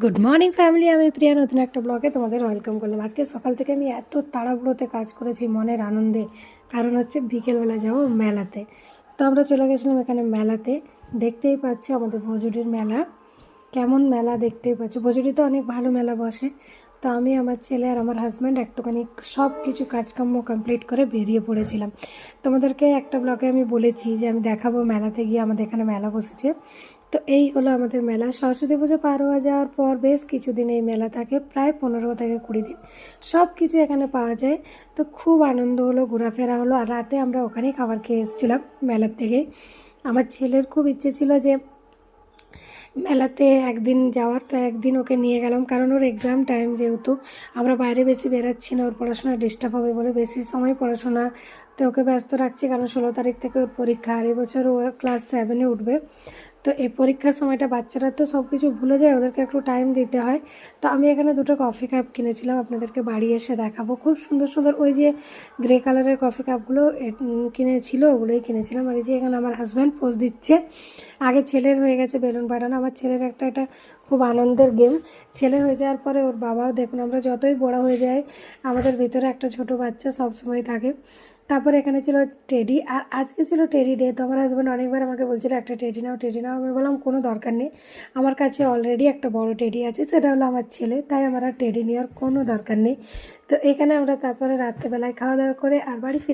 Good morning family, আমি প্রিয়া নতুন একটা ব্লগে তোমাদের ওয়েলকাম করলাম। আজকে সকাল থেকে আমি এত তাড়াহুড়োতে কাজ করেছি মনের আনন্দে, কারণ হচ্ছে বিকেলবেলা যাবো মেলাতে। তো আমরা চলে গেছিলাম এখানে মেলাতে। দেখতেই পাচ্ছ আমাদের ভজুরির মেলা, কেমন মেলা দেখতেই পাচ্ছ। ভজুরিতে অনেক ভালো মেলা বসে। তো আমি, আমার ছেলে আর আমার হাজব্যান্ড একটুখানি সব কিছু কাজকর্ম কমপ্লিট করে বেরিয়ে পড়েছিলাম। তোমাদেরকে একটা ব্লগে আমি বলেছি যে আমি দেখাবো মেলাতে গিয়ে আমাদের এখানে মেলা বসেছে। তো এই হলো আমাদের মেলা। সরস্বতী পুজো পার হয়ে যাওয়ার পর বেশ কিছুদিন এই মেলা থাকে, প্রায় 15 থেকে 20 দিন। সব কিছু এখানে পাওয়া যায়। তো খুব আনন্দ হলো, ঘোরাফেরা হলো। আর রাতে আমরা ওখানেই খাবার খেয়ে এসেছিলাম মেলার থেকে। আমার ছেলের খুব ইচ্ছে ছিল যে মেলাতে একদিন যাওয়ার, তো একদিন ওকে নিয়ে গেলাম, কারণ ওর এক্সাম টাইম যেহেতু, আমরা বাইরে বেশি বেরাচ্ছি না, ওর পড়াশোনা ডিস্টার্ব হবে বলে বেশি সময় পড়াশোনাতে ওকে ব্যস্ত রাখছি। কারণ 16 তারিখ থেকে ওর পরীক্ষা, আর এবছর ও ক্লাস 7-এ উঠবে। তো এই পরীক্ষার সময়টা বাচ্চারা তো সব কিছু ভুলে যায়, ওদেরকে একটু টাইম দিতে হয়। তো আমি এখানে দুটো কফি কাপ কিনেছিলাম, আপনাদেরকে বাড়ি এসে দেখাবো। খুব সুন্দর সুন্দর ওই যে গ্রে কালারের কফি কাপগুলো কিনেছিল, ওগুলোই কিনেছিলাম। আর এই যে এখানে আমার হাজব্যান্ড পোজ দিচ্ছে। আগে ছেলের হয়ে গেছে বেলুন ফাটানো। আমার ছেলের এটা খুব আনন্দের গেম। ছেলে হয়ে যাওয়ার পরে ওর বাবাও, দেখুন আমরা যতই বড় হয়ে যাই আমাদের ভিতরে একটা ছোট বাচ্চা সব সময় থাকে। তারপরে এখানে ছিল টেডি, আর আজকে ছিল টেডি ডে। তো আমার হাজব্যান্ড অনেকবার আমাকে বলছিল একটা টেডি নাও, টেডি নাও। আমি বললাম কোনো দরকার নেই, আমার কাছে অলরেডি একটা বড় টেডি আছে, সেটা হলো আমার ছেলে, তাই আমার আর টেডি নেওয়ার কোনো দরকার নেই। তো এখানে আমরা তারপরে রাত্রেবেলায় খাওয়া দাওয়া করে আর বাড়ি